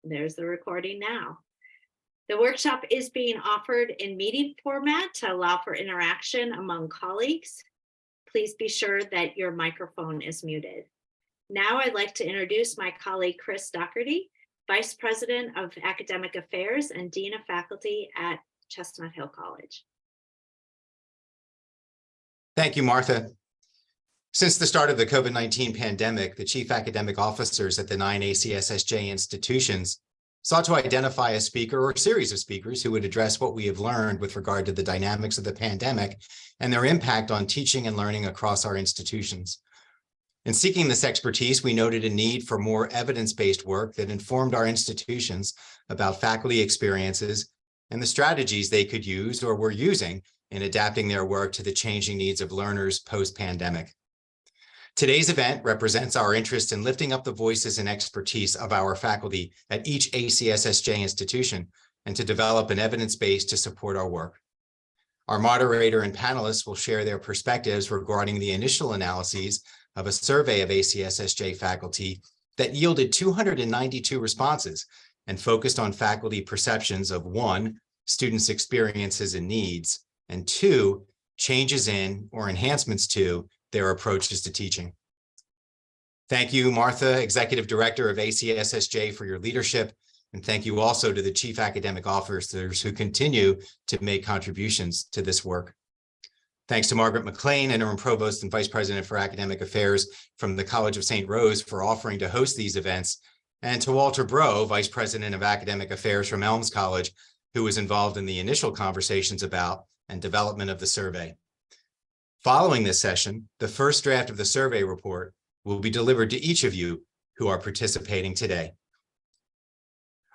There's the recording now. The workshop is being offered in meeting format to allow for interaction among colleagues. Please be sure that your microphone is muted. Now I'd like to introduce my colleague, Chris Doherty, Vice President of Academic Affairs and Dean of Faculty at Chestnut Hill College. Thank you, Martha. Since the start of the COVID-19 pandemic, the chief academic officers at the 9 ACSSJ institutions sought to identify a speaker or series of speakers who would address what we have learned with regard to the dynamics of the pandemic and their impact on teaching and learning across our institutions. In seeking this expertise, we noted a need for more evidence-based work that informed our institutions about faculty experiences and the strategies they could use or were using in adapting their work to the changing needs of learners post-pandemic. Today's event represents our interest in lifting up the voices and expertise of our faculty at each ACSSJ institution and to develop an evidence base to support our work. Our moderator and panelists will share their perspectives regarding the initial analyses of a survey of ACSSJ faculty that yielded 292 responses and focused on faculty perceptions of 1, students' experiences and needs, and 2, changes in or enhancements to their approaches to teaching. Thank you, Martha, Executive Director of ACSSJ, for your leadership, and thank you also to the Chief Academic Officers who continue to make contributions to this work. Thanks to Margaret McLean, Interim Provost and Vice President for Academic Affairs from the College of St. Rose, for offering to host these events, and to Walter Breaux, Vice President of Academic Affairs from Elms College, who was involved in the initial conversations about and development of the survey. Following this session, the first draft of the survey report will be delivered to each of you who are participating today.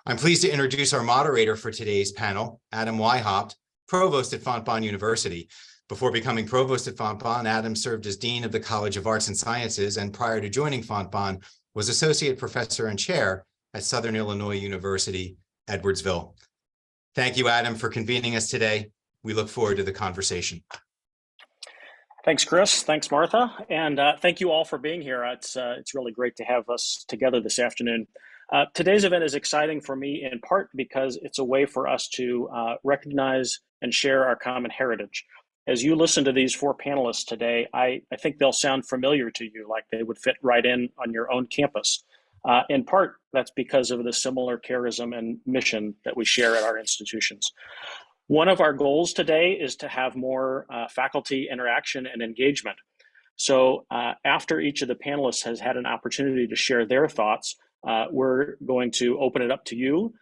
I'm pleased to introduce our moderator for today's panel, Adam Weihopt, Provost at Fontbonne University. Before becoming Provost at Fontbonne, Adam served as Dean of the College of Arts and Sciences, and prior to joining Fontbonne, was Associate Professor and Chair at Southern Illinois University, Edwardsville. Thank you, Adam, for convening us today. We look forward to the conversation. Thanks, Chris. Thanks, Martha. And thank you all for being here. It's really great to have us together this afternoon. Today's event is exciting for me in part because it's a way for us to recognize and share our common heritage. As you listen to these 4 panelists today, I think they'll sound familiar to you, like they would fit right in on your own campus. In part, that's because of the similar charism and mission that we share at our institutions. One of our goals today is to have more faculty interaction and engagement. So after each of the panelists has had an opportunity to share their thoughts, we're going to open it up to you.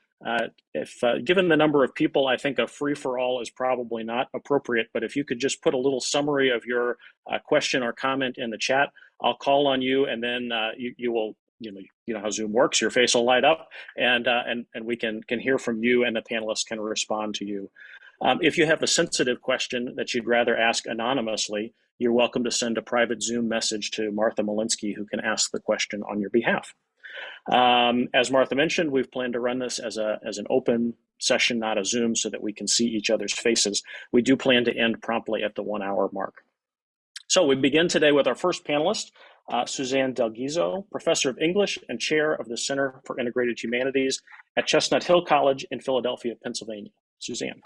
Given the number of people, I think a free-for-all is probably not appropriate, but if you could just put a little summary of your question or comment in the chat, I'll call on you, and then you will, you know how Zoom works, your face will light up, and we can hear from you, and the panelists can respond to you. If you have a sensitive question that you'd rather ask anonymously, you're welcome to send a private Zoom message to Martha Malinsky, who can ask the question on your behalf. As Martha mentioned, we've planned to run this as an open session, not a Zoom, so that we can see each other's faces. We do plan to end promptly at the 1-hour mark. So we begin today with our first panelist, Suzanne Delguizo, Professor of English and Chair of the Center for Integrated Humanities at Chestnut Hill College in Philadelphia, Pennsylvania. Suzanne.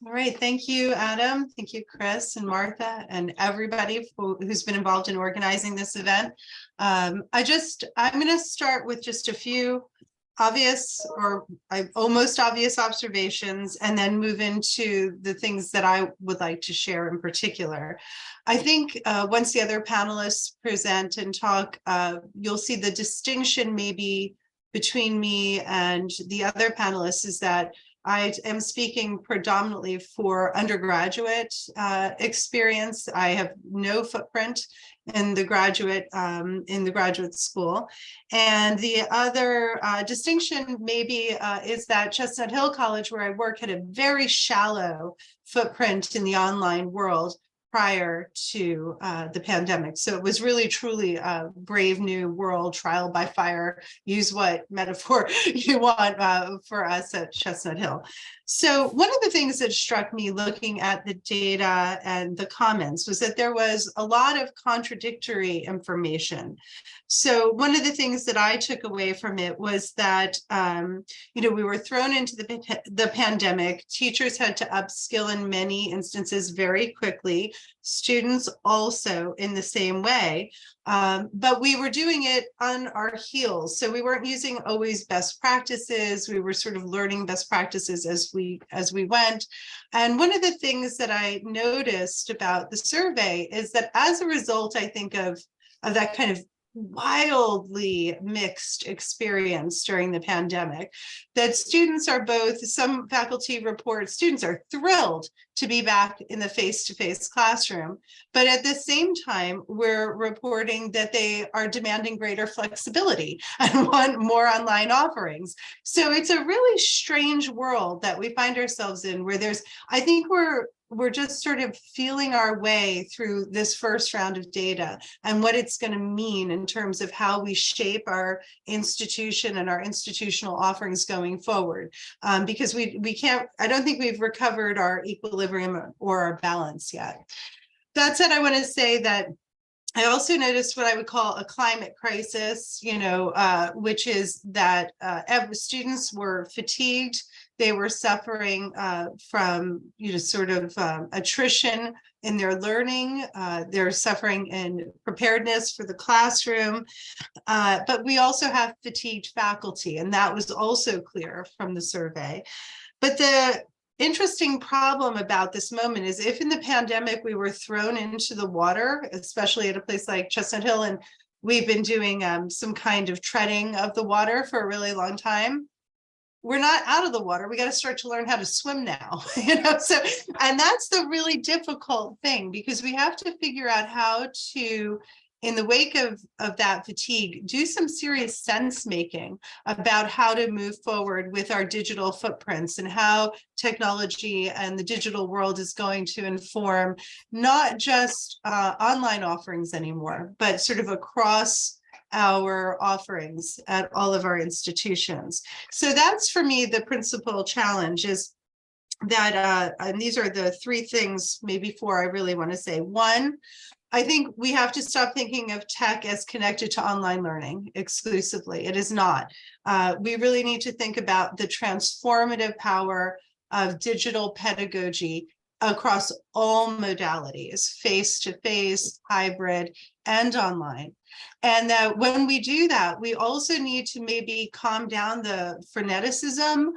All right, thank you, Adam. Thank you, Chris and Martha and everybody who's been involved in organizing this event. I'm going to start with just a few obvious or almost obvious observations and then move into the things that I would like to share in particular. I think once the other panelists present and talk, you'll see the distinction maybe between me and the other panelists is that I am speaking predominantly for undergraduate experience. I have no footprint in the graduate school. And the other distinction maybe is that Chestnut Hill College, where I work, had a very shallow footprint in the online world, prior to the pandemic. So it was really truly a brave new world, trial by fire, use what metaphor you want for us at Chestnut Hill. So one of the things that struck me looking at the data and the comments was that there was a lot of contradictory information. So one of the things that I took away from it was that, we were thrown into the pandemic. Teachers had to upskill in many instances very quickly. Students also in the same way, but we were doing it on our heels. So we weren't using always best practices. We were sort of learning best practices as we went. And one of the things that I noticed about the survey is that as a result, I think of that kind of wildly mixed experience during the pandemic, that students are both, some faculty report students are thrilled to be back in the face-to-face classroom, but at the same time, we're reporting that they are demanding greater flexibility and want more online offerings. So it's a really strange world that we find ourselves in, where I think we're just sort of feeling our way through this first round of data and what it's going to mean in terms of how we shape our institution and our institutional offerings going forward. Because we can't, I don't think we've recovered our equilibrium or our balance yet. That said, I want to say that I also noticed what I would call a climate crisis, which is that students were fatigued. They were suffering from, sort of attrition in their learning. They're suffering in preparedness for the classroom. But we also have fatigued faculty, and that was also clear from the survey. But the interesting problem about this moment is, if in the pandemic we were thrown into the water, especially at a place like Chestnut Hill, and we've been doing some kind of treading of the water for a really long time, we're not out of the water. We got to start to learn how to swim now, so, and that's the really difficult thing, because we have to figure out how to, in the wake of that fatigue, do some serious sense making about how to move forward with our digital footprints and how technology and the digital world is going to inform not just online offerings anymore, but sort of across our offerings at all of our institutions. So that's, for me, the principal challenge, is that, and these are the three things, maybe four, I really want to say. One, I think we have to stop thinking of tech as connected to online learning exclusively. It is not. We really need to think about the transformative power of digital pedagogy across all modalities, face-to-face, hybrid, and online. And that when we do that, we also need to maybe calm down the freneticism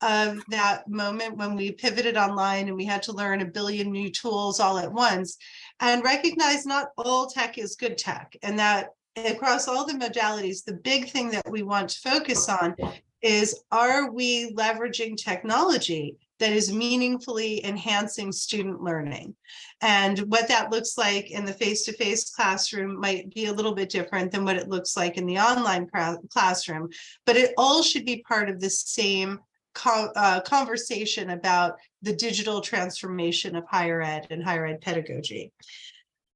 of that moment when we pivoted online and we had to learn a billion new tools all at once, and recognize not all tech is good tech, and that across all the modalities, the big thing that we want to focus on is, are we leveraging technology that is meaningfully enhancing student learning? And what that looks like in the face-to-face classroom might be a little bit different than what it looks like in the online classroom, but it all should be part of the same conversation about the digital transformation of higher ed and higher ed pedagogy.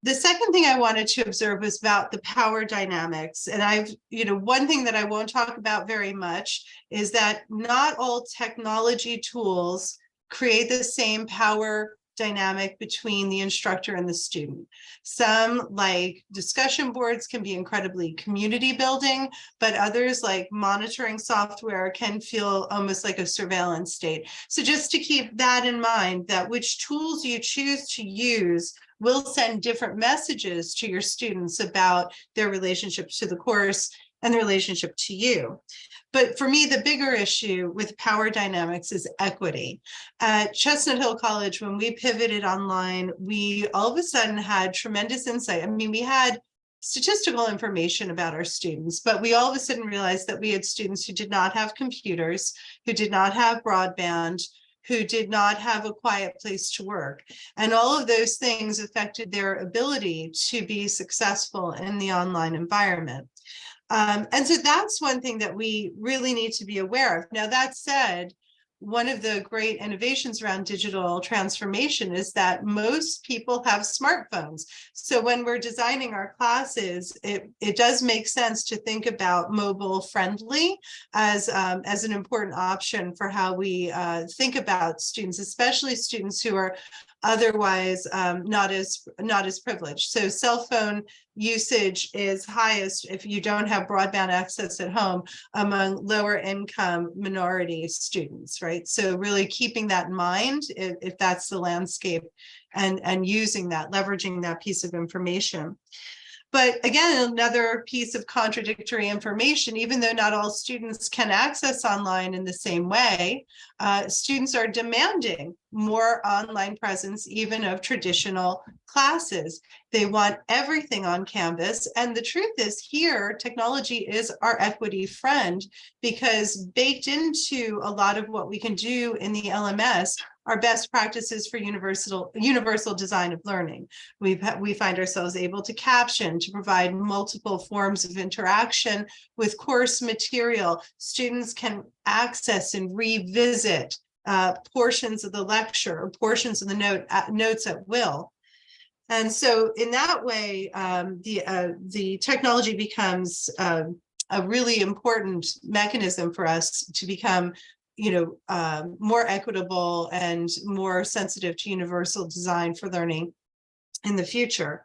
The second thing I wanted to observe was about the power dynamics. And one thing that I won't talk about very much is that not all technology tools create the same power dynamic between the instructor and the student. Some, like discussion boards, can be incredibly community building, but others, like monitoring software, can feel almost like a surveillance state. So just to keep that in mind, that which tools you choose to use will send different messages to your students about their relationship to the course and the relationship to you. But for me, the bigger issue with power dynamics is equity. At Chestnut Hill College, when we pivoted online, we all of a sudden had tremendous insight. I mean, we had statistical information about our students, but we all of a sudden realized that we had students who did not have computers, who did not have broadband, who did not have a quiet place to work. And all of those things affected their ability to be successful in the online environment. And so that's one thing that we really need to be aware of. Now, that said, one of the great innovations around digital transformation is that most people have smartphones. So when we're designing our classes, it does make sense to think about mobile friendly as an important option for how we think about students, especially students who are otherwise not as privileged. So cell phone usage is highest if you don't have broadband access at home among lower income minority students, right? So really keeping that in mind if that's the landscape and using that, leveraging that piece of information. But again, another piece of contradictory information, even though not all students can access online in the same way, students are demanding more online presence, even of traditional classes. They want everything on Canvas. And the truth is here, technology is our equity friend, because baked into a lot of what we can do in the LMS are best practices for universal design of learning. We find ourselves able to caption, to provide multiple forms of interaction with course material. Students can access and revisit portions of the lecture or portions of the notes at will. And so in that way, the technology becomes a really important mechanism for us to become more equitable and more sensitive to universal design for learning in the future.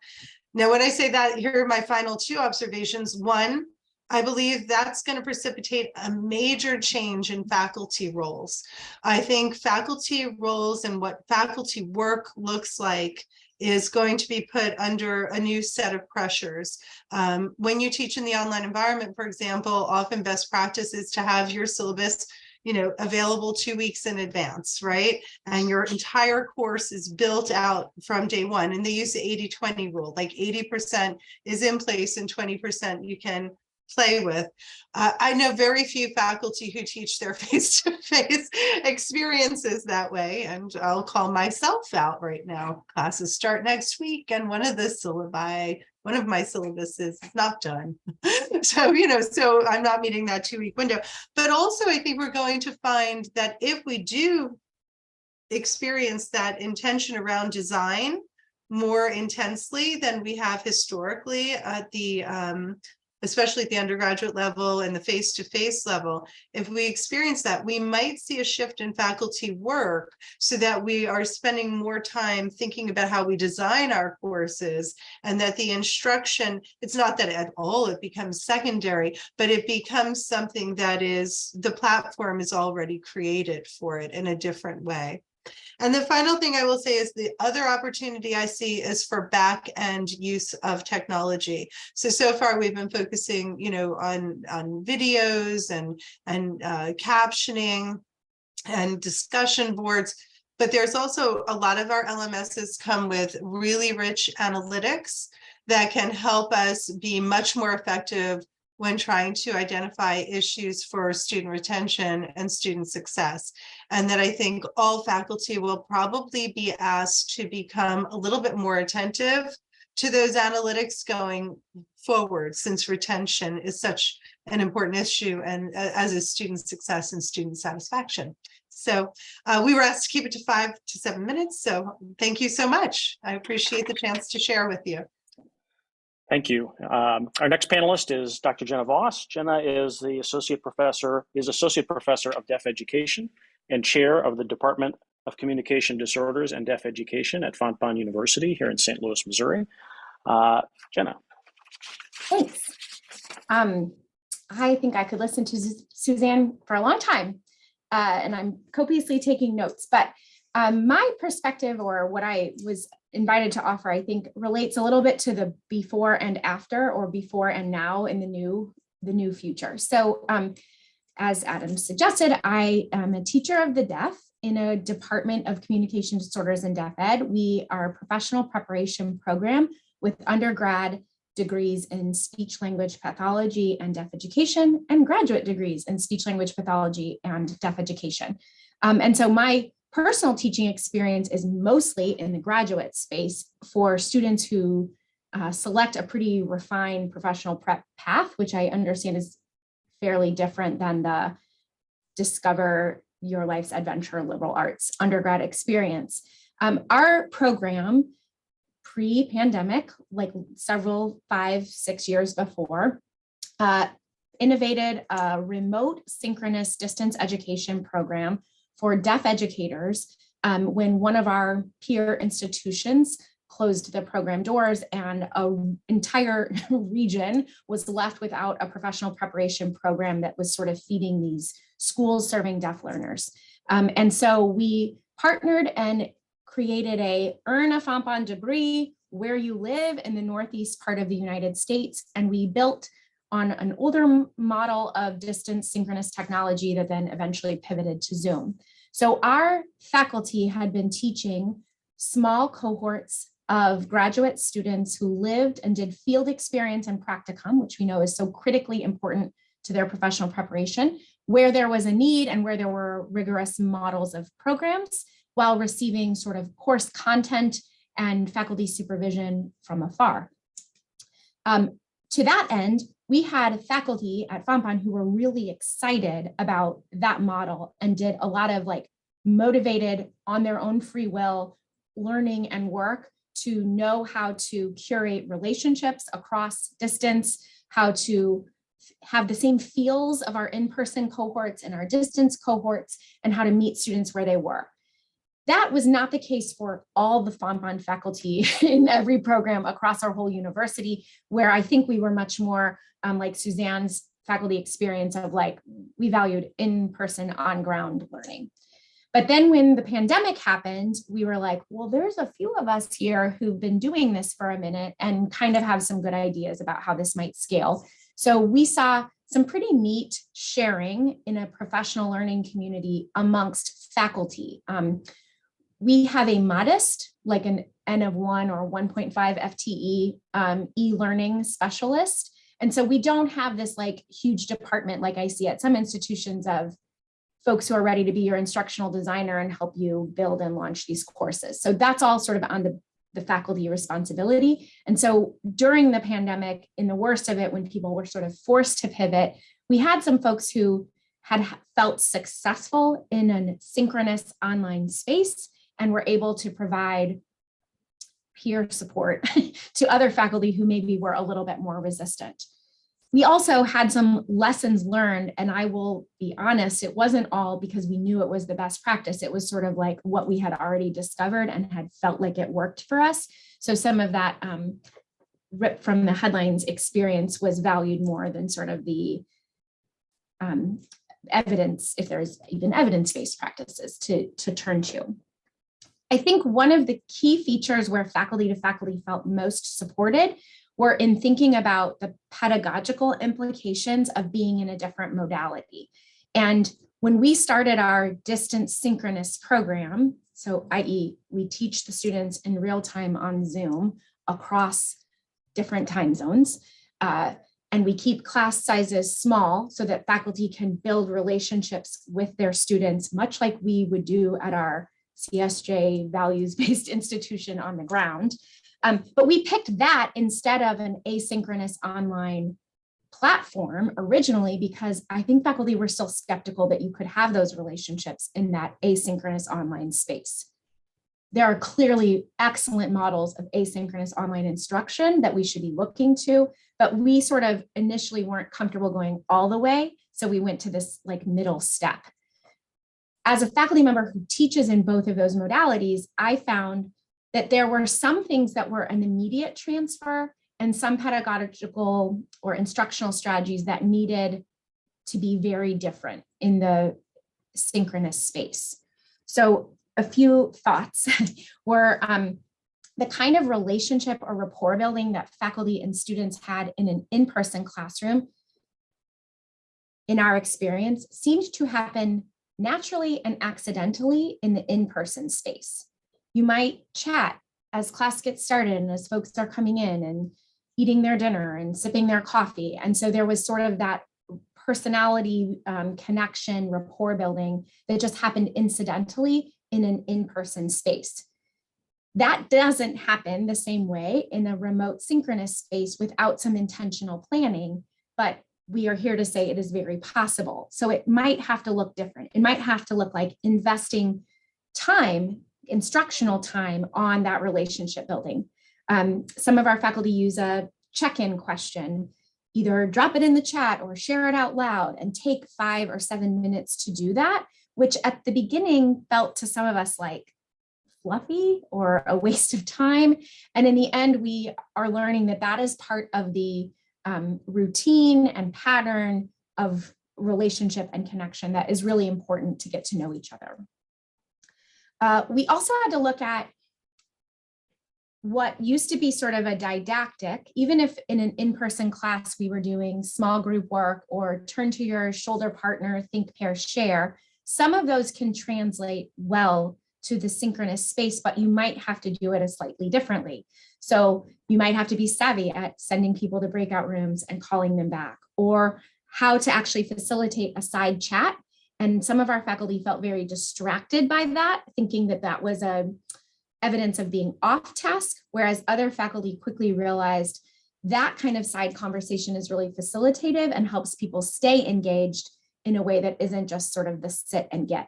Now, when I say that, here are my final two observations. One, I believe that's going to precipitate a major change in faculty roles. I think faculty roles and what faculty work looks like is going to be put under a new set of pressures. When you teach in the online environment, for example, often best practice is to have your syllabus available 2 weeks in advance, right? And your entire course is built out from day one. And they use the 80-20 rule, like 80% is in place and 20% you can play with. I know very few faculty who teach their face-to-face experiences that way. And I'll call myself out right now. Classes start next week and one of my syllabuses is not done. So I'm not meeting that 2-week window. But also I think we're going to find that if we do experience that intention around design more intensely than we have historically at the especially at the undergraduate level and the face-to-face level, if we experience that, we might see a shift in faculty work so that we are spending more time thinking about how we design our courses, and that the instruction, it's not that at all it becomes secondary, but it becomes something that is, the platform is already created for it in a different way. And the final thing I will say is the other opportunity I see is for back-end use of technology. So far we've been focusing, on videos and captioning and discussion boards, but there's also a lot of our LMSs come with really rich analytics that can help us be much more effective when trying to identify issues for student retention and student success. And that I think all faculty will probably be asked to become a little bit more attentive to those analytics going forward, since retention is such an important issue, and as is student success and student satisfaction. So we were asked to keep it to 5 to 7 minutes. So thank you so much. I appreciate the chance to share with you. Thank you. Our next panelist is Dr. Jenna Voss. Jenna is the Associate Professor of Deaf Education and Chair of the Department of Communication Disorders and Deaf Education at Fontbonne University here in St. Louis, Missouri. Jenna. Thanks. I think I could listen to Suzanne for a long time, and I'm copiously taking notes, but my perspective, or what I was invited to offer, I think relates a little bit to the before and after, or before and now in the new future. So as Adam suggested, I am a teacher of the deaf in a Department of Communication Disorders and Deaf Ed. We are a professional preparation program with undergrad degrees in speech language pathology and deaf education, and graduate degrees in speech language pathology and deaf education. And so my personal teaching experience is mostly in the graduate space for students who select a pretty refined professional prep path, which I understand is fairly different than the Discover your life's adventure liberal arts undergrad experience. Our program pre-pandemic, like several 5-6 years before, innovated a remote synchronous distance education program for deaf educators when one of our peer institutions closed the program doors and an entire region was left without a professional preparation program that was sort of feeding these schools serving deaf learners. And so we partnered and created a earn a FOMPON degree where you live in the Northeast part of the United States. And we built on an older model of distance synchronous technology that then eventually pivoted to Zoom. So our faculty had been teaching small cohorts of graduate students who lived and did field experience and practicum, which we know is so critically important to their professional preparation, where there was a need and where there were rigorous models of programs, while receiving sort of course content and faculty supervision from afar. To that end, we had faculty at FOMPON who were really excited about that model and did a lot of like motivated on their own free will learning and work to know how to curate relationships across distance, how to have the same feels of our in-person cohorts and our distance cohorts, and how to meet students where they were. That was not the case for all the FOMPON faculty in every program across our whole university, where I think we were much more like Suzanne's faculty experience of like, we valued in-person on-ground learning. But then when the pandemic happened, we were like, well, there's a few of us here who've been doing this for a minute and kind of have some good ideas about how this might scale. So we saw some pretty neat sharing in a professional learning community amongst faculty. We have a modest, like an N of 1 or 1.5 FTE e-learning specialist. And so we don't have this like huge department like I see at some institutions of folks who are ready to be your instructional designer and help you build and launch these courses. So that's all sort of on the faculty responsibility. And so during the pandemic, in the worst of it, when people were sort of forced to pivot, we had some folks who had felt successful in a synchronous online space and were able to provide peer support to other faculty who maybe were a little bit more resistant. We also had some lessons learned, and I will be honest, it wasn't all because we knew it was the best practice. It was sort of like what we had already discovered and had felt like it worked for us. So some of that ripped from the headlines experience was valued more than sort of the evidence, if there's even evidence-based practices to turn to. I think one of the key features where faculty to faculty felt most supported were in thinking about the pedagogical implications of being in a different modality. And when we started our distance synchronous program, so i.e. we teach the students in real time on Zoom across different time zones, and we keep class sizes small so that faculty can build relationships with their students, much like we would do at our CSJ values-based institution on the ground. But we picked that instead of an asynchronous online platform originally because I think faculty were still skeptical that you could have those relationships in that asynchronous online space. There are clearly excellent models of asynchronous online instruction that we should be looking to, but we sort of initially weren't comfortable going all the way. So we went to this like middle step. As a faculty member who teaches in both of those modalities, I found that there were some things that were an immediate transfer and some pedagogical or instructional strategies that needed to be very different in the synchronous space. So a few thoughts were the kind of relationship or rapport building that faculty and students had in an in-person classroom, in our experience, seemed to happen naturally and accidentally in the in-person space. You might chat as class gets started and as folks are coming in and eating their dinner and sipping their coffee. And so there was sort of that personality connection, rapport building that just happened incidentally in an in-person space. That doesn't happen the same way in a remote synchronous space without some intentional planning, but we are here to say it is very possible. So it might have to look different. It might have to look like investing time, instructional time on that relationship building. Some of our faculty use a check-in question, either drop it in the chat or share it out loud and take 5 or 7 minutes to do that, which at the beginning felt to some of us like fluffy or a waste of time. And in the end, we are learning that that is part of the routine and pattern of relationship and connection that is really important to get to know each other. We also had to look at what used to be sort of a didactic, even if in an in-person class we were doing small group work or turn to your shoulder partner, think, pair, share, some of those can translate well to the synchronous space, but you might have to do it slightly differently. So you might have to be savvy at sending people to breakout rooms and calling them back, or how to actually facilitate a side chat. And some of our faculty felt very distracted by that, thinking that that was a evidence of being off task, whereas other faculty quickly realized that kind of side conversation is really facilitative and helps people stay engaged in a way that isn't just sort of the sit and get.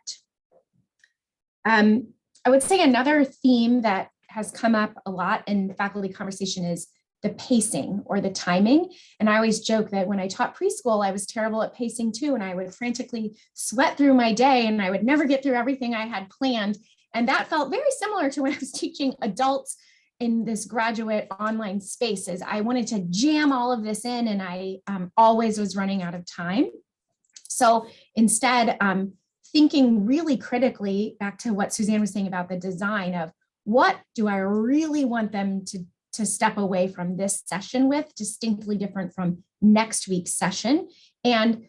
I would say another theme that has come up a lot in faculty conversation is the pacing or the timing. And I always joke that when I taught preschool, I was terrible at pacing too, and I would frantically sweat through my day and I would never get through everything I had planned. And that felt very similar to when I was teaching adults in this graduate online spaces. I wanted to jam all of this in and I always was running out of time. So instead, thinking really critically back to what Suzanne was saying about the design of what do I really want them to step away from this session with, distinctly different from next week's session. And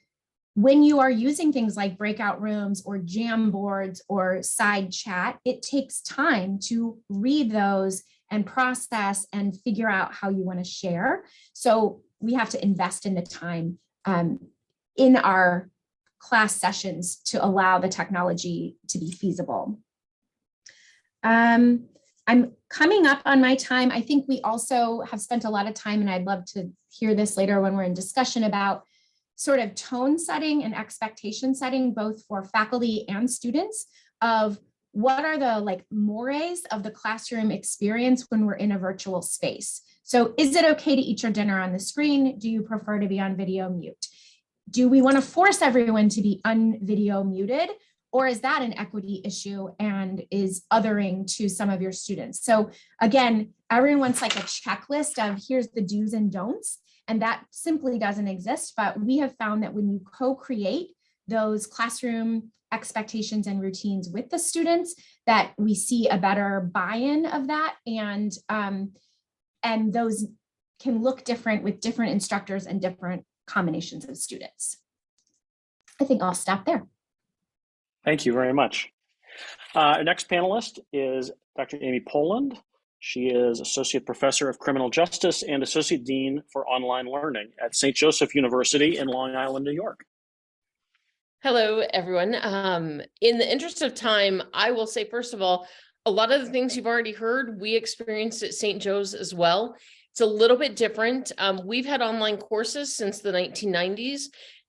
when you are using things like breakout rooms or jam boards or side chat, it takes time to read those and process and figure out how you want to share. So we have to invest in the time in our class sessions to allow the technology to be feasible. I'm coming up on my time. I think we also have spent a lot of time, and I'd love to hear this later when we're in discussion about sort of tone setting and expectation setting, both for faculty and students, of what are the like mores of the classroom experience when we're in a virtual space. So is it okay to eat your dinner on the screen? Do you prefer to be on video mute? Do we want to force everyone to be video muted? Or is that an equity issue and is othering to some of your students? So again, everyone wants like a checklist of here's the do's and don'ts, and that simply doesn't exist. But we have found that when you co-create those classroom expectations and routines with the students, that we see a better buy-in of that, and those can look different with different instructors and different combinations of students. I think I'll stop there. Thank you very much. Our next panelist is Dr. Amy Poland. She is Associate Professor of Criminal Justice and Associate Dean for Online Learning at St. Joseph University in Long Island, New York. Hello, everyone. In the interest of time, I will say, first of all, a lot of the things you've already heard, we experienced at St. Joe's as well. It's a little bit different. We've had online courses since the 1990s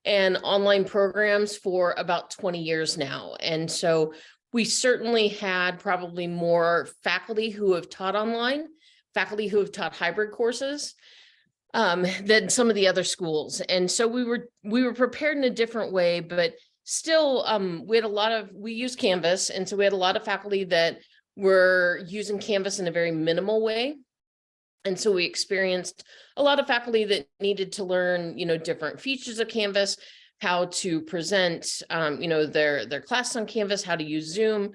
and online programs for about 20 years now. And so we certainly had probably more faculty who have taught online, faculty who have taught hybrid courses than some of the other schools. And so we were prepared in a different way, but still we use Canvas. And so we had a lot of faculty that were using Canvas in a very minimal way. And so we experienced a lot of faculty that needed to learn, different features of Canvas, how to present, their class on Canvas, how to use Zoom.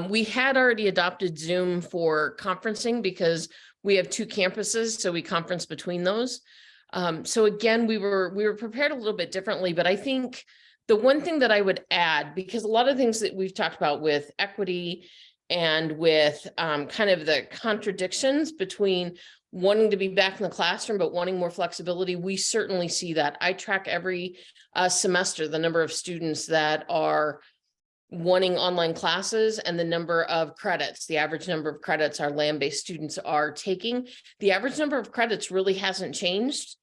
We had already adopted Zoom for conferencing because we have 2 campuses, so we conference between those. So again, we were prepared a little bit differently, but I think the one thing that I would add, because a lot of things that we've talked about with equity and with kind of the contradictions between wanting to be back in the classroom, but wanting more flexibility, we certainly see that. I track every semester the number of students that are wanting online classes and the number of credits, the average number of credits our land-based students are taking. The average number of credits really hasn't changed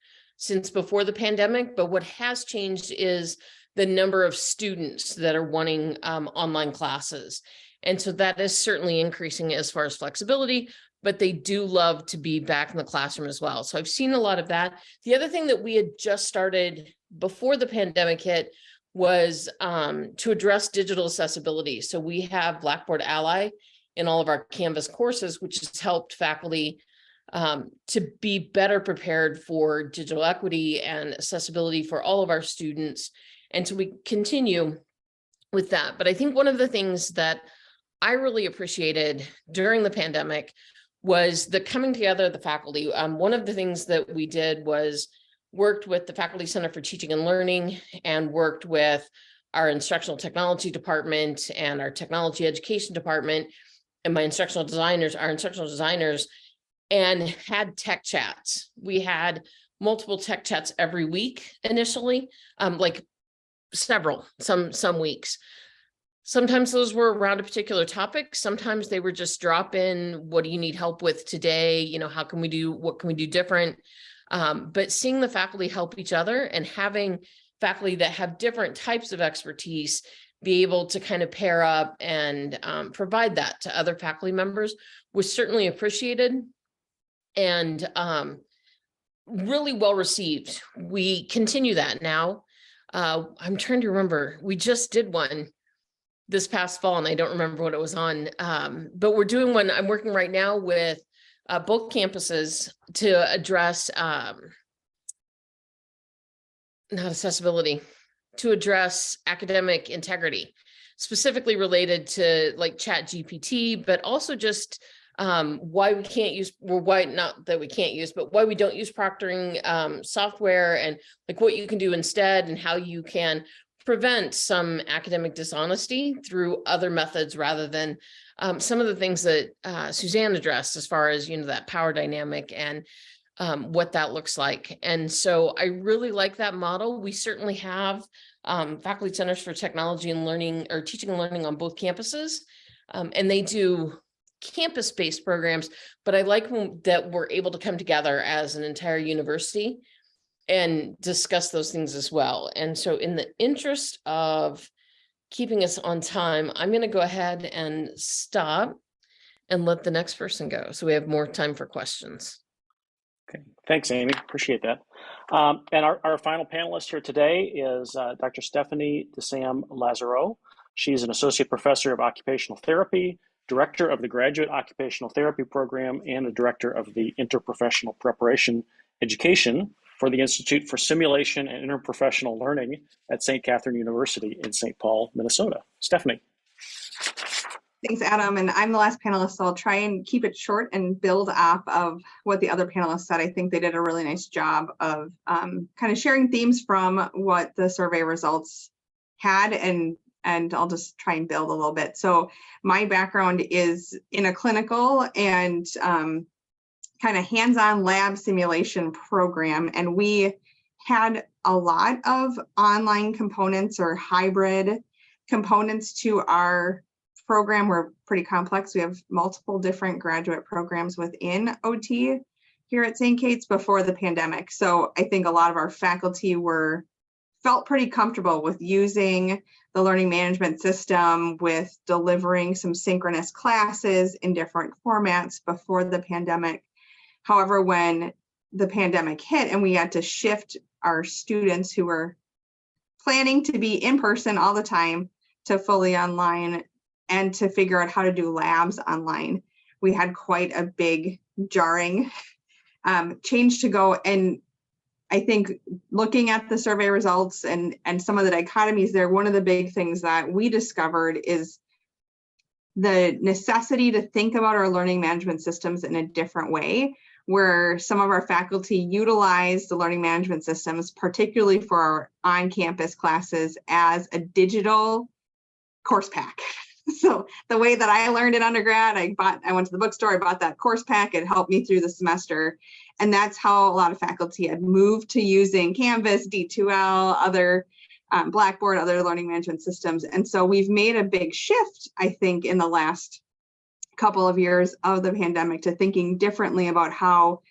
since before the pandemic, but what has changed is the number of students that are wanting online classes. And so that is certainly increasing as far as flexibility, but they do love to be back in the classroom as well. So I've seen a lot of that. The other thing that we had just started before the pandemic hit was to address digital accessibility. So we have Blackboard Ally in all of our Canvas courses, which has helped faculty to be better prepared for digital equity and accessibility for all of our students. And so we continue with that. But I think one of the things that I really appreciated during the pandemic was the coming together of the faculty. One of the things that we did was worked with the Faculty Center for Teaching and Learning and worked with our instructional technology department and our technology education department and my instructional designers, our instructional designers, and had tech chats. We had multiple tech chats every week initially, like several, some weeks. Sometimes those were around a particular topic. Sometimes they were just drop in, what do you need help with today? You know, what can we do different? But seeing the faculty help each other and having faculty that have different types of expertise be able to kind of pair up and provide that to other faculty members was certainly appreciated and really well received. We continue that now. I'm trying to remember, we just did one this past fall and I don't remember what it was on, but we're doing one. I'm working right now with both campuses to address not accessibility, to address academic integrity, specifically related to like Chat GPT, but also just why we can't use, or why not that we can't use, but why we don't use proctoring software and like what you can do instead and how you can prevent some academic dishonesty through other methods rather than some of the things that Suzanne addressed as far as, you know, that power dynamic and what that looks like. And so I really like that model. We certainly have faculty centers for technology and learning or teaching and learning on both campuses. And they do campus-based programs, but I like that we're able to come together as an entire university and discuss those things as well. And so in the interest of keeping us on time, I'm going to go ahead and stop and let the next person go, so we have more time for questions. Okay, thanks, Amy. Appreciate that. And our final panelist here today is Dr. Stephanie DeSam Lazaro. She's an associate professor of occupational therapy, director of the graduate occupational therapy program, and the director of the interprofessional preparation education for the Institute for Simulation and Interprofessional Learning at St. Catherine University in St. Paul, Minnesota. Stephanie. Thanks, Adam. And I'm the last panelist, so I'll try and keep it short and build off of what the other panelists said. I think they did a really nice job of kind of sharing themes from what the survey results had, and I'll just try and build a little bit. So my background is in a clinical and kind of hands-on lab simulation program, and we had a lot of online components or hybrid components to our program. We're pretty complex. We have multiple different graduate programs within OT here at St. Kate's before the pandemic. So I think a lot of our faculty felt pretty comfortable with using the learning management system, with delivering some synchronous classes in different formats before the pandemic. However, when the pandemic hit and we had to shift our students who were planning to be in person all the time to fully online and to figure out how to do labs online, we had quite a big jarring change to go. And I think looking at the survey results and some of the dichotomies there, one of the big things that we discovered is the necessity to think about our learning management systems in a different way, where some of our faculty utilize the learning management systems, particularly for our on-campus classes, as a digital course pack. So the way that I learned in undergrad, I went to the bookstore, I bought that course pack, it helped me through the semester. And that's how a lot of faculty had moved to using Canvas, D2L, other Blackboard, other learning management systems. And so we've made a big shift, I think, in the last couple of years of the pandemic to thinking differently about how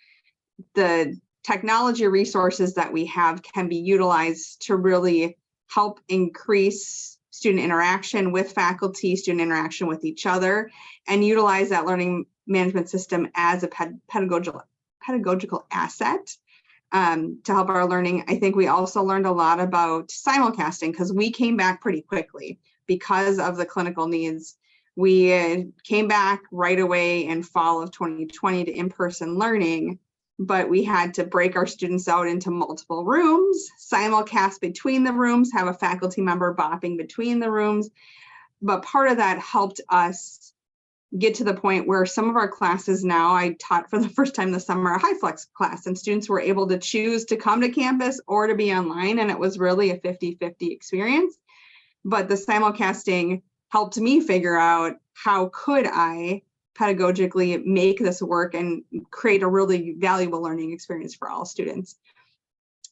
the technology resources that we have can be utilized to really help increase student interaction with faculty, student interaction with each other, and utilize that learning management system as a pedagogical asset to help our learning. I think we also learned a lot about simulcasting because we came back pretty quickly because of the clinical needs. We came back right away in fall of 2020 to in-person learning, but we had to break our students out into multiple rooms, simulcast between the rooms, have a faculty member bopping between the rooms. But part of that helped us get to the point where some of our classes now, I taught for the first time this summer a high flex class, and students were able to choose to come to campus or to be online, and it was really a 50-50 experience. But the simulcasting helped me figure out how could I pedagogically make this work and create a really valuable learning experience for all students.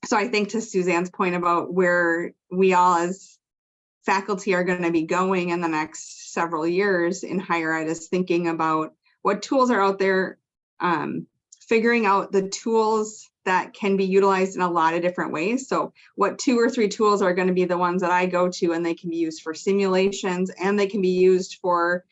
So I think to Suzanne's point about where we all as faculty are going to be going in the next several years in higher ed is thinking about what tools are out there, figuring out the tools that can be utilized in a lot of different ways. So what 2 or 3 tools are going to be the ones that I go to, and they can be used for simulations, and they can be used for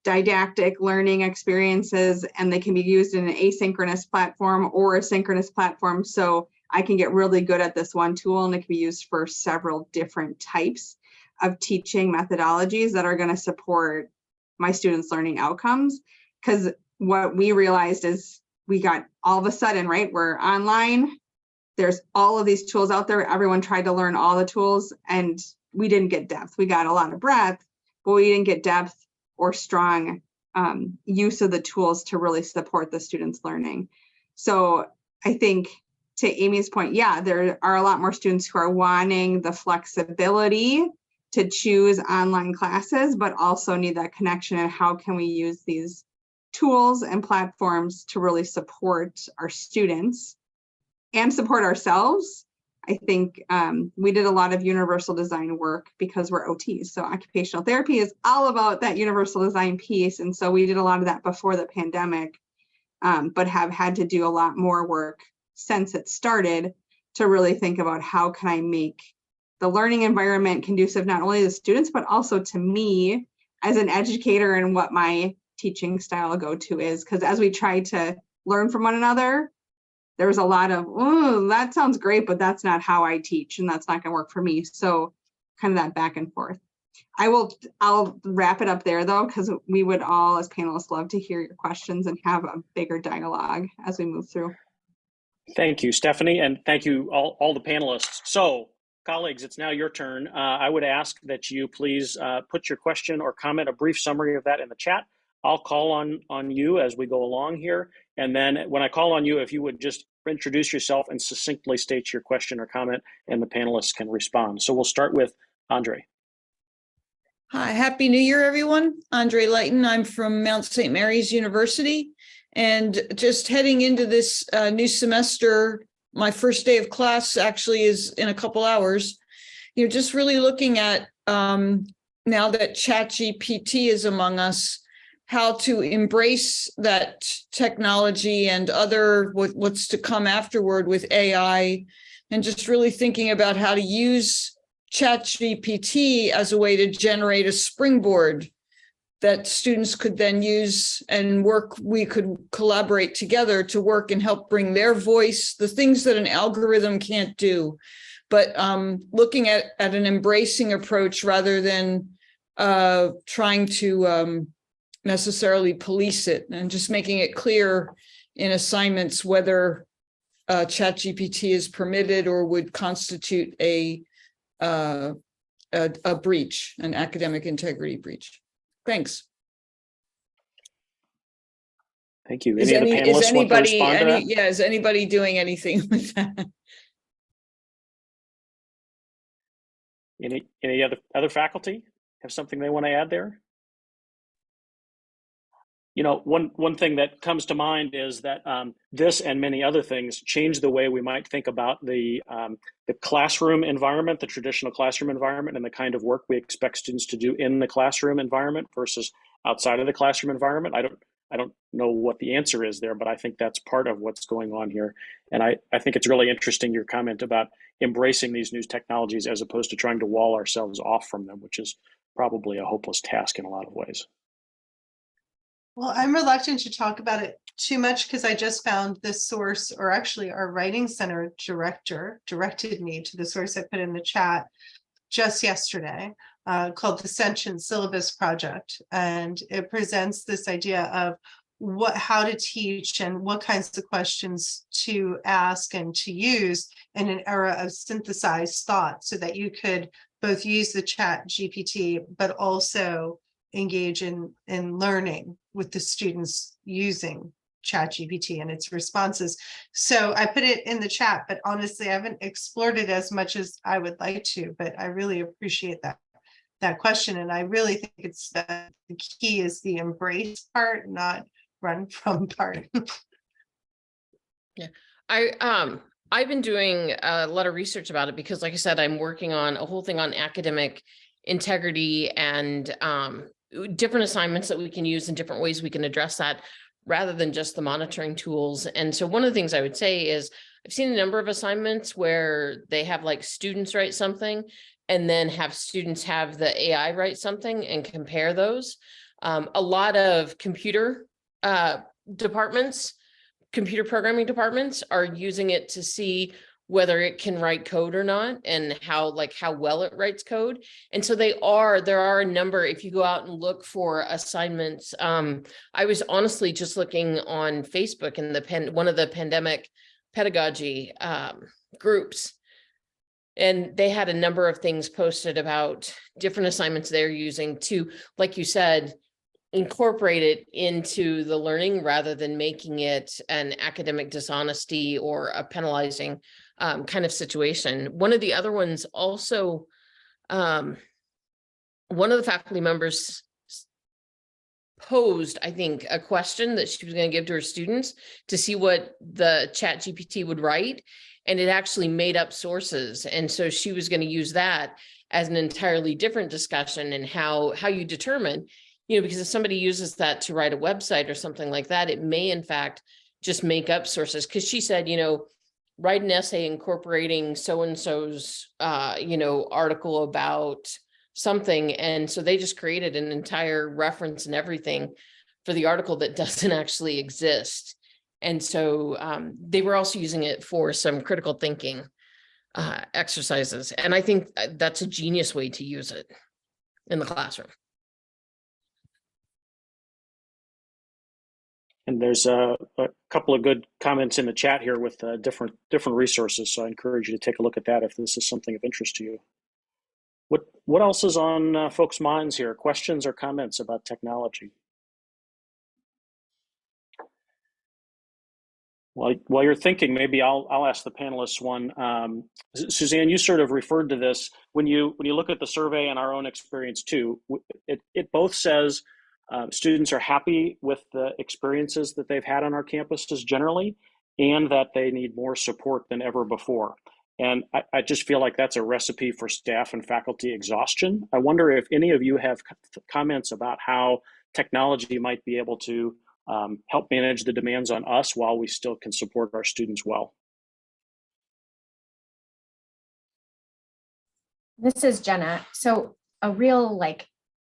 didactic learning experiences, and they can be used in an asynchronous platform or a synchronous platform. So I can get really good at this one tool, and it can be used for several different types of teaching methodologies that are going to support my students' learning outcomes. Because what we realized is we got all of a sudden, right, we're online, there's all of these tools out there, everyone tried to learn all the tools, and we didn't get depth. We got a lot of breadth, but we didn't get depth or strong use of the tools to really support the students' learning. So I think to Amy's point, yeah, there are a lot more students who are wanting the flexibility to choose online classes, but also need that connection, and how can we use these tools and platforms to really support our students and support ourselves. I think we did a lot of universal design work because we're OTs. So occupational therapy is all about that universal design piece. And so we did a lot of that before the pandemic, but have had to do a lot more work since it started to really think about how can I make the learning environment conducive not only to students, but also to me as an educator and what my teaching style go-to is. Because as we try to learn from one another, there was a lot of, oh, that sounds great, but that's not how I teach, and that's not going to work for me. So kind of that back and forth. I'll wrap it up there though, because we would all as panelists love to hear your questions and have a bigger dialogue as we move through. Thank you, Stephanie, and thank you all the panelists. So colleagues, it's now your turn. I would ask that you please put your question or comment, a brief summary of that in the chat. I'll call on you as we go along here. And then when I call on you, if you would just introduce yourself and succinctly state your question or comment, and the panelists can respond. So we'll start with Andre. Hi, Happy New Year, everyone. Andre Lighton. I'm from Mount St. Mary's University. And just heading into this new semester, my first day of class actually is in a couple hours. You're just really looking at, now that ChatGPT is among us, how to embrace that technology and other what's to come afterward with AI, and just really thinking about how to use ChatGPT as a way to generate a springboard that students could then use and work. We could collaborate together to work and help bring their voice, the things that an algorithm can't do, but looking at an embracing approach rather than trying to necessarily police it, and just making it clear in assignments whether ChatGPT is permitted or would constitute a breach, an academic integrity breach. Thanks. Thank you. Any of the panelists want to respond to that? Yeah, is anybody doing anything with that? Any other faculty have something they want to add there? You know, one thing that comes to mind is that this and many other things change the way we might think about the classroom environment, the traditional classroom environment, and the kind of work we expect students to do in the classroom environment versus outside of the classroom environment. I don't know what the answer is there, but I think that's part of what's going on here. And I think it's really interesting, your comment about embracing these new technologies as opposed to trying to wall ourselves off from them, which is probably a hopeless task in a lot of ways. Well, I'm reluctant to talk about it too much because I just found this source, or actually our writing center director directed me to the source I put in the chat just yesterday, called the Sentient Syllabus Project. And it presents this idea of how to teach and what kinds of questions to ask and to use in an era of synthesized thought, so that you could both use the chat GPT, but also engage in learning with the students using chat GPT and its responses. So I put it in the chat, but honestly, I haven't explored it as much as I would like to, but I really appreciate that question. And I really think it's the key is the embrace part, not run from part. Yeah, I've been doing a lot of research about it because, like I said, I'm working on a whole thing on academic integrity and different assignments that we can use and different ways we can address that rather than just the monitoring tools. And so one of the things I would say is I've seen a number of assignments where they have like students write something and then have students have the AI write something and compare those. A lot of computer computer programming departments are using it to see whether it can write code or not, and how well it writes code. And so there are a number, if you go out and look for assignments. I was honestly just looking on Facebook in one of the pandemic pedagogy groups, and they had a number of things posted about different assignments they're using to, like you said, incorporate it into the learning rather than making it an academic dishonesty or a penalizing kind of situation. One of the other ones also, one of the faculty members posed, I think, a question that she was going to give to her students to see what the chat GPT would write, and it actually made up sources. And so she was going to use that as an entirely different discussion, and how you determine, because if somebody uses that to write a website or something like that, it may in fact just make up sources. Because she said, write an essay incorporating so-and-so's, article about something. And so they just created an entire reference and everything for the article that doesn't actually exist. And so they were also using it for some critical thinking exercises. And I think that's a genius way to use it in the classroom. And there's a couple of good comments in the chat here with different resources. So I encourage you to take a look at that if this is something of interest to you. What else is on folks' minds here? Questions or comments about technology? While you're thinking, maybe I'll ask the panelists one. Suzanne, you sort of referred to this when you look at the survey and our own experience too. It both says students are happy with the experiences that they've had on our campuses generally, and that they need more support than ever before. And I just feel like that's a recipe for staff and faculty exhaustion. I wonder if any of you have comments about how technology might be able to help manage the demands on us while we still can support our students well. This is Jenna. So a real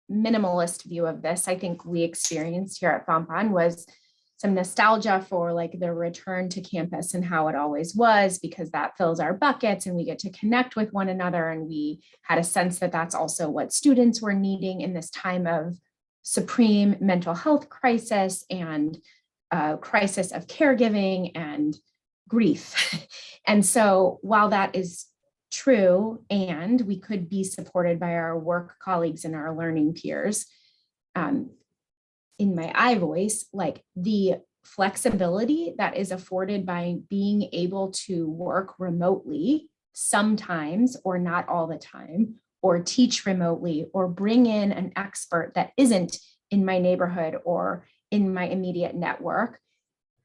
minimalist view of this, I think we experienced here at Fompon, was some nostalgia for the return to campus and how it always was, because that fills our buckets and we get to connect with one another. And we had a sense that that's also what students were needing in this time of supreme mental health crisis and crisis of caregiving and grief. And so while that is true, and we could be supported by our work colleagues and our learning peers, in my I voice, the flexibility that is afforded by being able to work remotely sometimes, or not all the time, or teach remotely, or bring in an expert that isn't in my neighborhood or in my immediate network,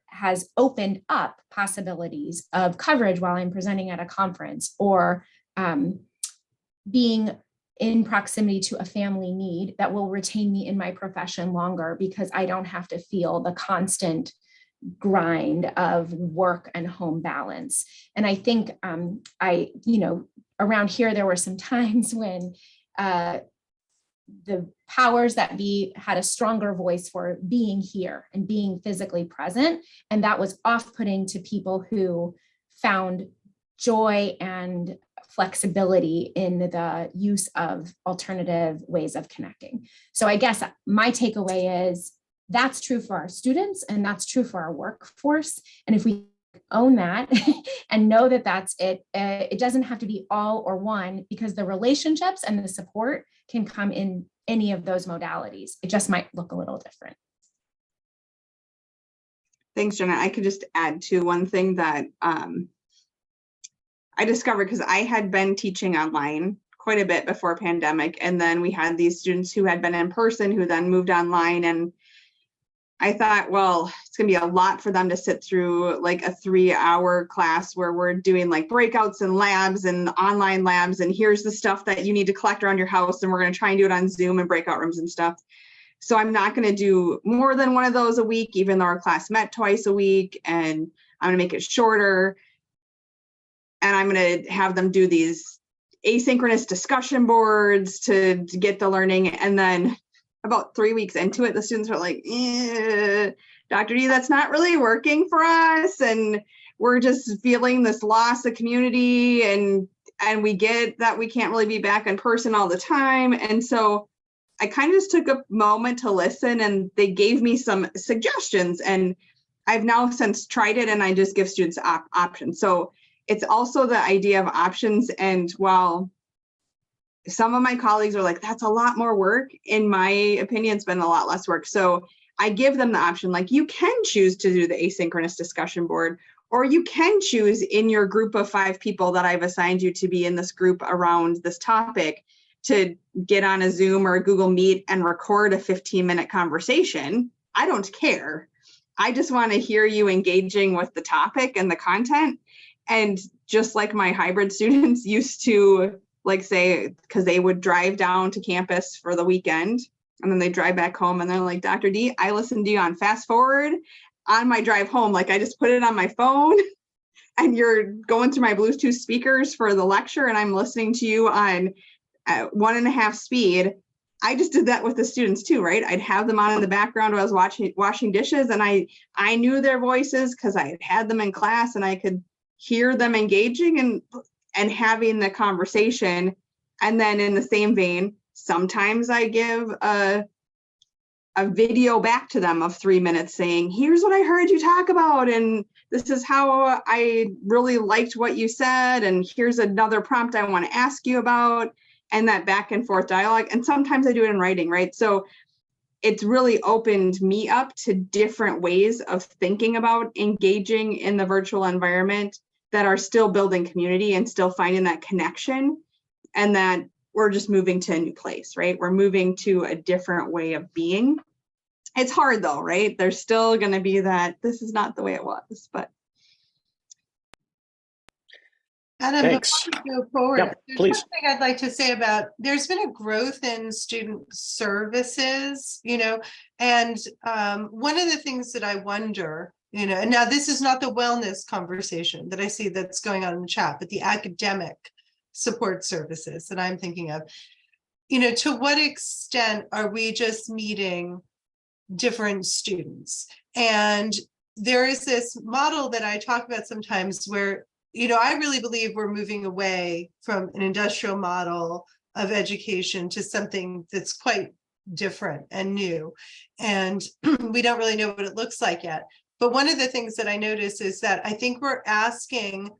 has opened up possibilities of coverage while I'm presenting at a conference, or being in proximity to a family need that will retain me in my profession longer because I don't have to feel the constant grind of work and home balance. And I think around here, there were some times when the powers that be had a stronger voice for being here and being physically present. And that was off-putting to people who found joy and flexibility in the use of alternative ways of connecting. So I guess my takeaway is that's true for our students and that's true for our workforce. And if we own that and know that that's it, it doesn't have to be all or one, because the relationships and the support can come in any of those modalities. It just might look a little different. Thanks, Jenna. I could just add to one thing that I discovered, because I had been teaching online quite a bit before pandemic. And then we had these students who had been in person who then moved online. And I thought, well, it's going to be a lot for them to sit through like a 3-hour class where we're doing like breakouts and labs and online labs. And here's the stuff that you need to collect around your house. And we're going to try and do it on Zoom and breakout rooms and stuff. So I'm not going to do more than one of those a week, even though our class met twice a week. And I'm going to make it shorter. And I'm going to have them do these asynchronous discussion boards to get the learning. And then about 3 weeks into it, the students are like, Dr. D, that's not really working for us. And we're just feeling this loss of community. And we get that we can't really be back in person all the time. And so I kind of just took a moment to listen, and they gave me some suggestions. And I've now since tried it, and I just give students options. So it's also the idea of options. And while some of my colleagues are like, that's a lot more work, in my opinion, it's been a lot less work. So I give them the option, like, you can choose to do the asynchronous discussion board, or you can choose in your group of 5 people that I've assigned you to be in this group around this topic to get on a Zoom or a Google Meet and record a 15-minute conversation. I don't care. I just want to hear you engaging with the topic and the content. And just like my hybrid students used to, like, say, because they would drive down to campus for the weekend and then they drive back home and they're like, Dr. D, I listened to you on fast forward on my drive home. Like, I just put it on my phone and you're going through my Bluetooth speakers for the lecture and I'm listening to you on 1.5 speed. I just did that with the students too, right? I'd have them on in the background while I was washing dishes, and I knew their voices because I had them in class and I could hear them engaging and having the conversation. And then in the same vein, sometimes I give a video back to them of 3 minutes saying, here's what I heard you talk about, and this is how I really liked what you said, and here's another prompt I want to ask you about, and that back and forth dialogue. And sometimes I do it in writing, right? So it's really opened me up to different ways of thinking about engaging in the virtual environment that are still building community and still finding that connection, and that we're just moving to a new place, right? We're moving to a different way of being. It's hard though, right? There's still going to be that this is not the way it was, but. Adam, Thanks. before we go forward, Yep, there's please. one thing I'd like to say about, there's been a growth in student services, and one of the things that I wonder, and now this is not the wellness conversation that I see that's going on in the chat, but the academic support services that I'm thinking of, to what extent are we just meeting different students? And there is this model that I talk about sometimes where, I really believe we're moving away from an industrial model of education to something that's quite different and new. And we don't really know what it looks like yet. But one of the things that I notice is that I think we're asking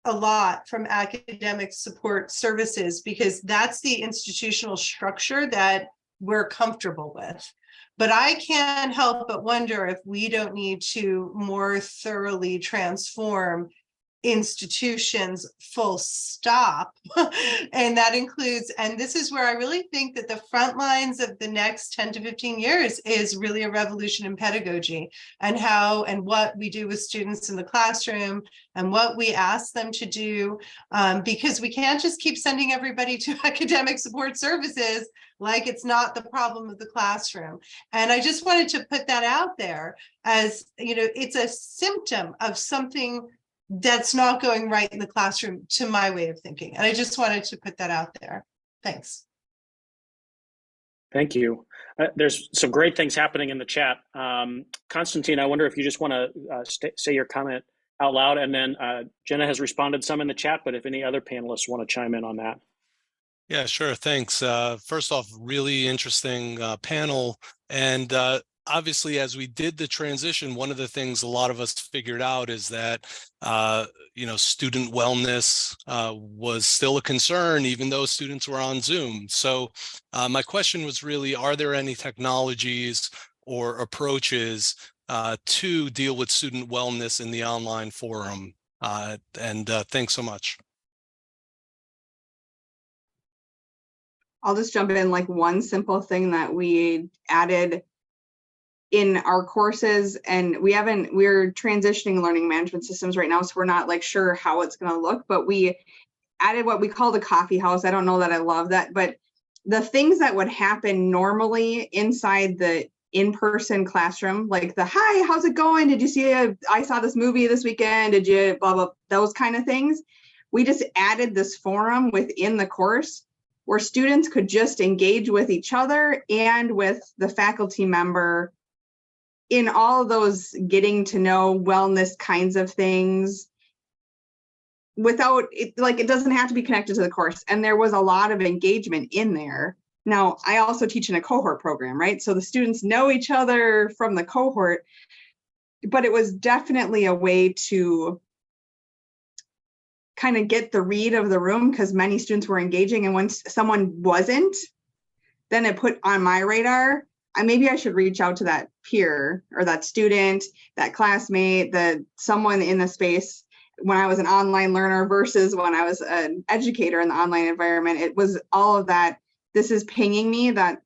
a lot from academic support services because that's the institutional structure that we're comfortable with. But I can't help but wonder if we don't need to more thoroughly transform institutions, full stop. And that includes, and this is where I really think that the front lines of the next 10 to 15 years is really a revolution in pedagogy, and how and what we do with students in the classroom and what we ask them to do, because we can't just keep sending everybody to academic support services like it's not the problem of the classroom. And I just wanted to put that out there as, you know, it's a symptom of something that's not going right in the classroom, to my way of thinking. And I just wanted to put that out there. Thanks. Thank you. There's some great things happening in the chat. Constantine, I wonder if you just want to say your comment out loud, and then Jenna has responded some in the chat, but if any other panelists want to chime in on that. Yeah, sure. Thanks. First off, really interesting panel. And obviously, as we did the transition, one of the things a lot of us figured out is that, student wellness was still a concern, even though students were on Zoom. So my question was really, are there any technologies or approaches to deal with student wellness in the online forum? Thanks so much. I'll just jump in, like one simple thing that we added in our courses, and we're transitioning learning management systems right now, so we're not like sure how it's going to look, but we added what we call the coffee house. I don't know that I love that, but the things that would happen normally inside the in-person classroom, like the, hi, how's it going? Did you see, I saw this movie this weekend. Did you blah, blah, those kind of things. We just added this forum within the course where students could just engage with each other and with the faculty member in all of those getting to know wellness kinds of things without it, like, it doesn't have to be connected to the course. And there was a lot of engagement in there. Now, I also teach in a cohort program, right? So the students know each other from the cohort, but it was definitely a way to kind of get the read of the room, because many students were engaging, and when someone wasn't, then it put on my radar, maybe I should reach out to that peer or that student, that classmate, someone in the space when I was an online learner versus when I was an educator in the online environment. It was all of that. This is pinging me that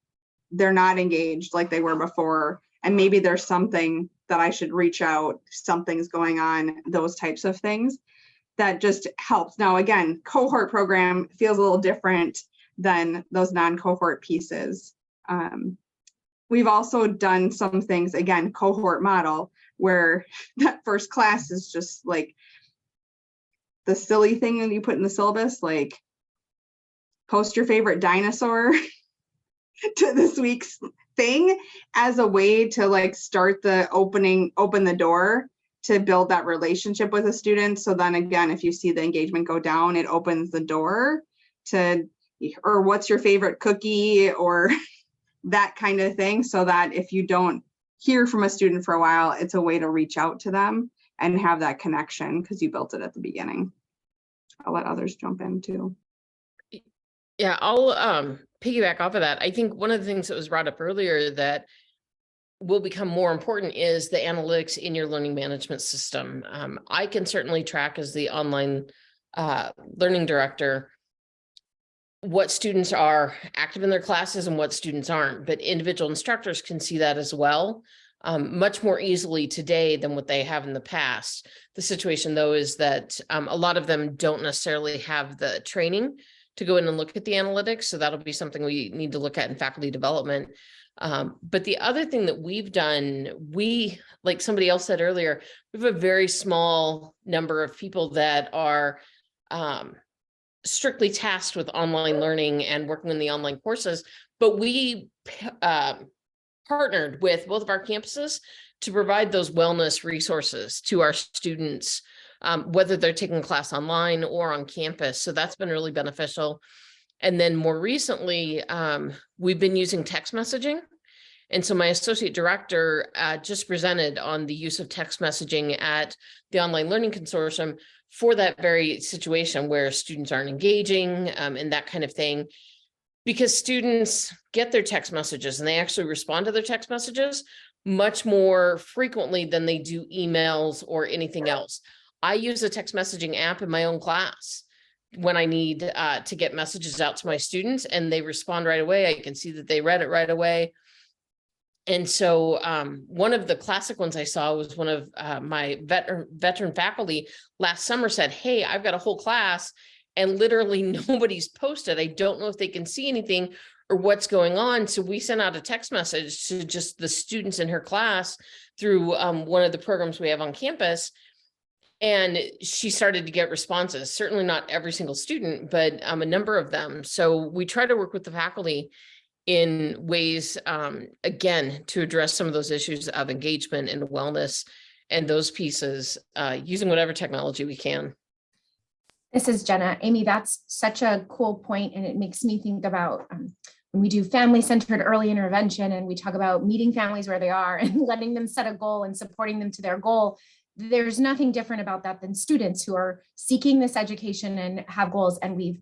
they're not engaged like they were before, and maybe there's something that I should reach out, something's going on, those types of things. That just helps. Now, again, cohort program feels a little different than those non-cohort pieces. We've also done some things, again, cohort model, where that first class is just like the silly thing that you put in the syllabus, like post your favorite dinosaur to this week's thing, as a way to like start the open the door to build that relationship with a student. So then again, if you see the engagement go down, it opens the door to, or what's your favorite cookie, or that kind of thing. So that if you don't hear from a student for a while, it's a way to reach out to them and have that connection because you built it at the beginning. I'll let others jump in too. Yeah, I'll piggyback off of that. I think one of the things that was brought up earlier that will become more important is the analytics in your learning management system. I can certainly track, as the online learning director, what students are active in their classes and what students aren't, but individual instructors can see that as well, much more easily today than what they have in the past. The situation, though, is that a lot of them don't necessarily have the training to go in and look at the analytics, so that'll be something we need to look at in faculty development. But the other thing that we've done, like somebody else said earlier, we have a very small number of people that are strictly tasked with online learning and working in the online courses, but we partnered with both of our campuses to provide those wellness resources to our students, whether they're taking a class online or on campus. So that's been really beneficial. And then more recently, we've been using text messaging. And so my associate director just presented on the use of text messaging at the Online Learning Consortium for that very situation where students aren't engaging and that kind of thing, because students get their text messages and they actually respond to their text messages much more frequently than they do emails or anything else. I use a text messaging app in my own class when I need to get messages out to my students, and they respond right away. I can see that they read it right away. And so one of the classic ones I saw was one of my veteran faculty last summer said, hey, I've got a whole class and literally nobody's posted. I don't know if they can see anything or what's going on. So we sent out a text message to just the students in her class through one of the programs we have on campus. And she started to get responses, certainly not every single student, but a number of them. So we try to work with the faculty in ways, again, to address some of those issues of engagement and wellness and those pieces, using whatever technology we can. This is Jenna. Amy, that's such a cool point, and it makes me think about when we do family-centered early intervention and we talk about meeting families where they are and letting them set a goal and supporting them to their goal. There's nothing different about that than students who are seeking this education and have goals. And we've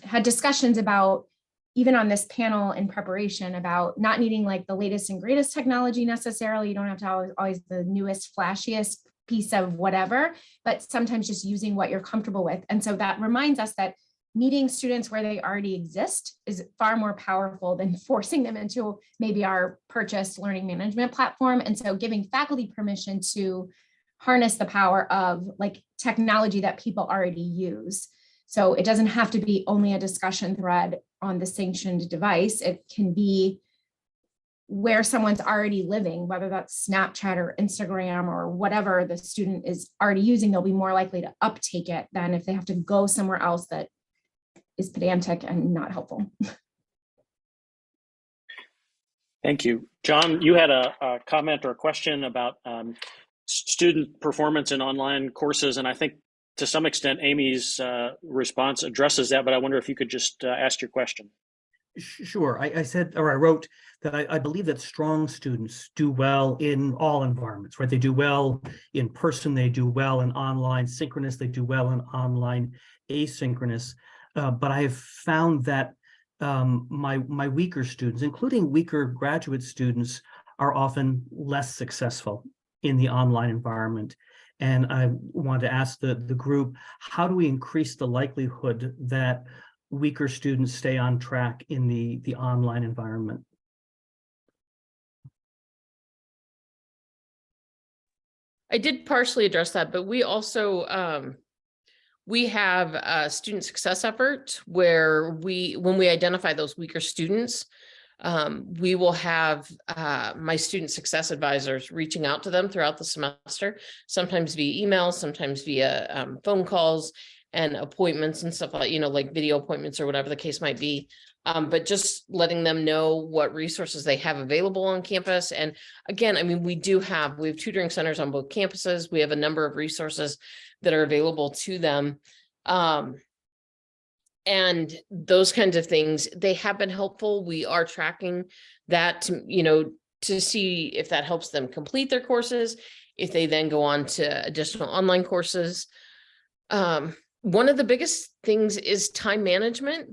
had discussions about, even on this panel in preparation, about not needing like the latest and greatest technology necessarily. You don't have to always the newest, flashiest piece of whatever, but sometimes just using what you're comfortable with. And so that reminds us that meeting students where they already exist is far more powerful than forcing them into maybe our purchased learning management platform. And so giving faculty permission to harness the power of like technology that people already use. So it doesn't have to be only a discussion thread on the sanctioned device. It can be where someone's already living, whether that's Snapchat or Instagram or whatever the student is already using. They'll be more likely to uptake it than if they have to go somewhere else that is pedantic and not helpful. Thank you. John, you had a comment or a question about student performance in online courses, and I think to some extent Amy's response addresses that, but I wonder if you could just ask your question. Sure. I said, or I wrote that I believe that strong students do well in all environments, right? They do well in person, they do well in online synchronous, they do well in online asynchronous. But I have found that my weaker students, including weaker graduate students, are often less successful in the online environment. And I want to ask the group, how do we increase the likelihood that weaker students stay on track in the online environment? I did partially address that, but we also we have a student success effort where when we identify those weaker students, we will have my student success advisors reaching out to them throughout the semester, sometimes via email, sometimes via phone calls and appointments and stuff like, like video appointments or whatever the case might be. But just letting them know what resources they have available on campus. And again, I mean, we have tutoring centers on both campuses. We have a number of resources that are available to them. And those kinds of things, they have been helpful. We are tracking that to see if that helps them complete their courses, if they then go on to additional online courses. One of the biggest things is time management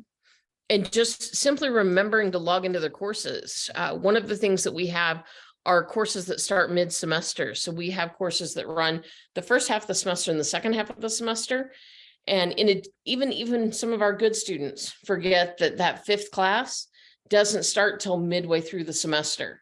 and just simply remembering to log into their courses. One of the things that we have are courses that start mid-semester. So we have courses that run the first half of the semester and the second half of the semester. And even some of our good students forget that fifth class doesn't start till midway through the semester.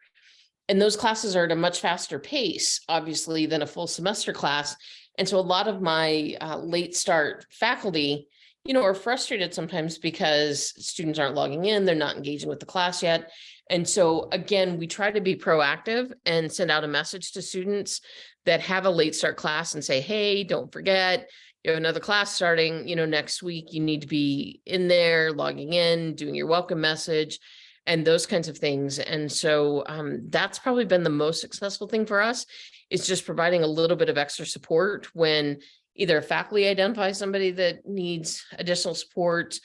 And those classes are at a much faster pace, obviously, than a full semester class. And so a lot of my late start faculty, are frustrated sometimes because students aren't logging in, they're not engaging with the class yet. And so again, we try to be proactive and send out a message to students that have a late start class and say, hey, don't forget, you have another class starting, next week. You need to be in there, logging in, doing your welcome message, and those kinds of things. And so that's probably been the most successful thing for us, is just providing a little bit of extra support when either a faculty identifies somebody that needs additional support,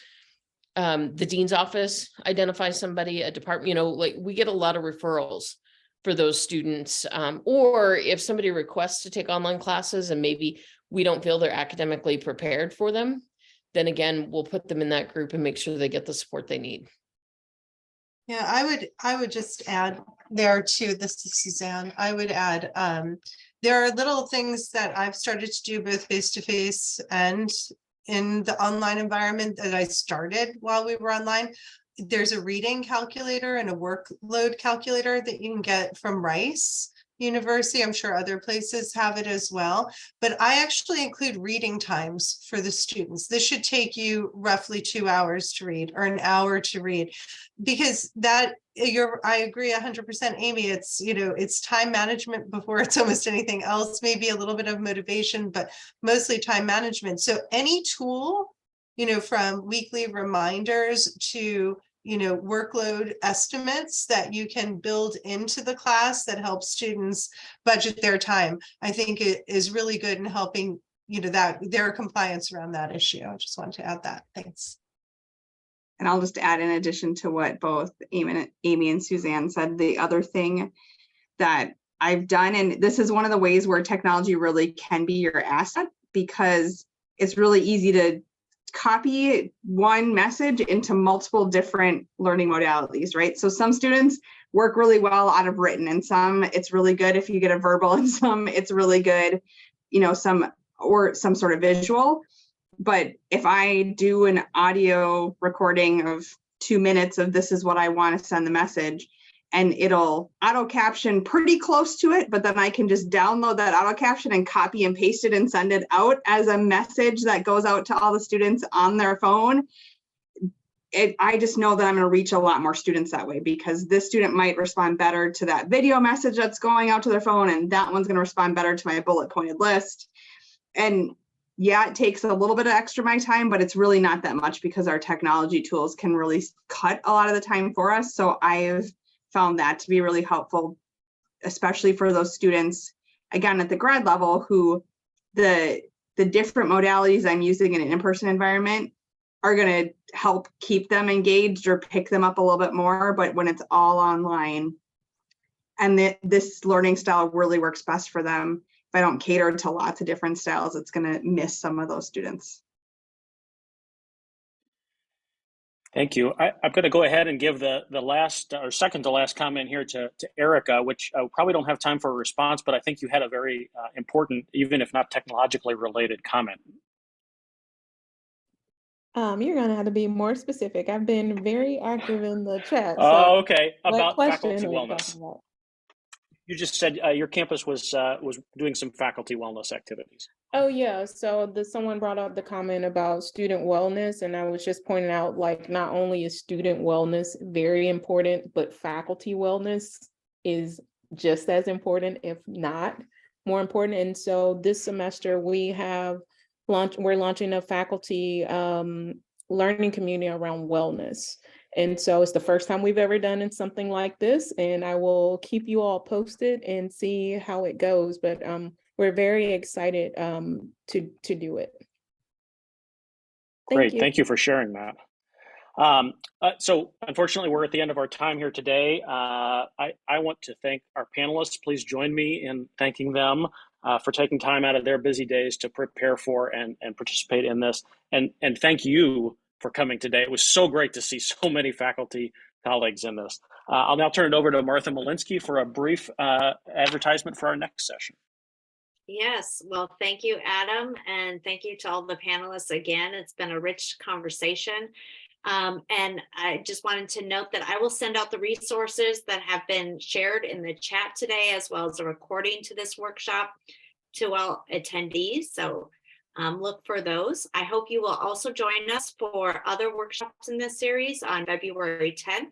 the dean's office identifies somebody, a department, we get a lot of referrals for those students. Or if somebody requests to take online classes and maybe we don't feel they're academically prepared for them, then again, we'll put them in that group and make sure they get the support they need. Yeah, I would just add there too, this is Suzanne, I would add there are little things that I've started to do both face-to-face and in the online environment that I started while we were online. There's a reading calculator and a workload calculator that you can get from Rice University. I'm sure other places have it as well, but I actually include reading times for the students. This should take you roughly 2 hours to read or an hour to read, because I agree 100%, Amy. It's, it's time management before it's almost anything else, maybe a little bit of motivation, but mostly time management. So any tool, from weekly reminders to workload estimates that you can build into the class that helps students budget their time, I think it is really good in helping, that their compliance around that issue. I just wanted to add that. Thanks. And I'll just add, in addition to what both Amy and Suzanne said, the other thing that I've done, and this is one of the ways where technology really can be your asset, because it's really easy to copy one message into multiple different learning modalities, right? So some students work really well out of written, and some it's really good if you get a verbal, and some it's really good, some sort of visual. But if I do an audio recording of 2 minutes of this is what I want to send the message, and it'll auto caption pretty close to it, but then I can just download that auto caption and copy and paste it and send it out as a message that goes out to all the students on their phone. I just know that I'm going to reach a lot more students that way, because this student might respond better to that video message that's going out to their phone, and that one's going to respond better to my bullet pointed list. And yeah, it takes a little bit of extra my time, but it's really not that much, because our technology tools can really cut a lot of the time for us. So I've found that to be really helpful, especially for those students, again, at the grad level, who the different modalities I'm using in an in-person environment are going to help keep them engaged or pick them up a little bit more. But when it's all online, and this learning style really works best for them, if I don't cater to lots of different styles, it's going to miss some of those students. Thank you. I'm going to go ahead and give the last or second to last comment here to Erica, which I probably don't have time for a response, but I think you had a very important, even if not technologically related, comment. You're going to have to be more specific. I've been very active in the chat. Oh, okay. What About question faculty are you wellness. talking about? You just said your campus was doing some faculty wellness activities. Oh yeah, so someone brought up the comment about student wellness, and I was just pointing out, like, not only is student wellness very important, but faculty wellness is just as important, if not more important. And so this semester we're launching a faculty learning community around wellness. And so it's the first time we've ever done something like this, and I will keep you all posted and see how it goes. But we're very excited to do it. Great, thank you for sharing that. So unfortunately, we're at the end of our time here today. I want to thank our panelists. Please join me in thanking them for taking time out of their busy days to prepare for and participate in this. And thank you for coming today. It was so great to see so many faculty colleagues in this. I'll now turn it over to Martha Malinsky for a brief advertisement for our next session. Yes, well, thank you, Adam, and thank you to all the panelists again. It's been a rich conversation. And I just wanted to note that I will send out the resources that have been shared in the chat today, as well as a recording to this workshop to all attendees. So look for those. I hope you will also join us for other workshops in this series on February 10th.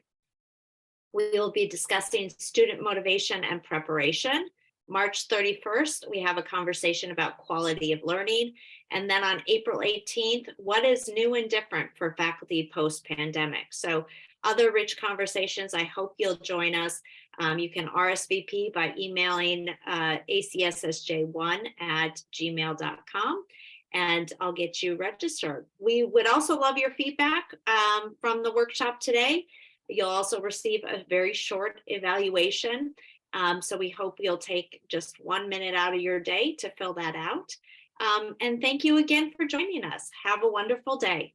We will be discussing student motivation and preparation. March 31st, we have a conversation about quality of learning. And then on April 18th, what is new and different for faculty post-pandemic? So other rich conversations. I hope you'll join us. You can RSVP by emailing ACSSJ1@gmail.com, and I'll get you registered. We would also love your feedback from the workshop today. You'll also receive a very short evaluation. So we hope you'll take just 1 minute out of your day to fill that out. And thank you again for joining us. Have a wonderful day.